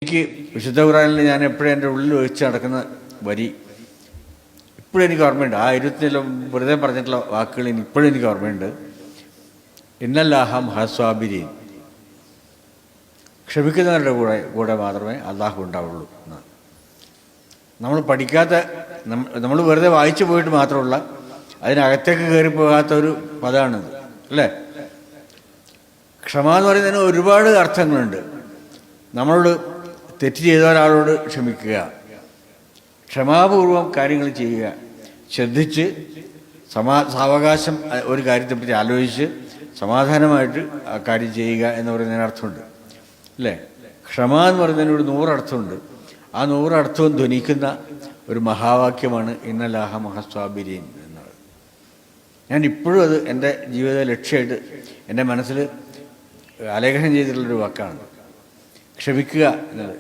എനിക്ക് വിശുദ്ധ ഖുർആനിൽ ഞാൻ എപ്പോഴും എൻ്റെ ഉള്ളിൽ ഒഴിച്ച് നടക്കുന്ന വരി ഇപ്പോഴും എനിക്ക് ഓർമ്മയുണ്ട്. ആ 20 വെറുതെ പറഞ്ഞിട്ടുള്ള വാക്കുകൾ ഇപ്പോഴും എനിക്ക് ഓർമ്മയുണ്ട്. ഇന്നല്ലാഹ മഹസ്വാബിരീൻ, ക്ഷമിക്കുന്നവരുടെ കൂടെ മാത്രമേ അള്ളാഹു ഉണ്ടാവുള്ളൂ എന്ന്. നമ്മൾ പഠിക്കാത്ത, നമ്മൾ വെറുതെ വായിച്ചു പോയിട്ട് മാത്രമുള്ള, അതിനകത്തേക്ക് കയറി പോകാത്തൊരു പദമാണിത്, അല്ലേ? ക്ഷമ എന്ന് പറയുന്നതിന് ഒരുപാട് അർത്ഥങ്ങളുണ്ട്. നമ്മളോട് തെറ്റ് ചെയ്ത ഒരാളോട് ക്ഷമിക്കുക, ക്ഷമാപൂർവം കാര്യങ്ങൾ ചെയ്യുക, ശ്രദ്ധിച്ച് സാവകാശം ഒരു കാര്യത്തെപ്പറ്റി ആലോചിച്ച് സമാധാനമായിട്ട് ആ കാര്യം ചെയ്യുക എന്ന് പറയുന്നതിന് അർത്ഥമുണ്ട്, അല്ലേ? ക്ഷമ എന്ന് പറയുന്നതിന് ഒരു 100 അർത്ഥമുണ്ട്. ആ 100 അർത്ഥവും ധ്വനിക്കുന്ന ഒരു മഹാവാക്യമാണ് ഇന്നല്ലാഹ മഹസ്വാബിരീൻ എന്നത്. ഞാൻ ഇപ്പോഴും അത് എൻ്റെ ജീവിത ലക്ഷ്യമായിട്ട് എൻ്റെ മനസ്സിൽ ആലേഖനം ചെയ്തിട്ടുള്ളൊരു വാക്കാണ്. ക്ഷമിക്കുക എന്നത്.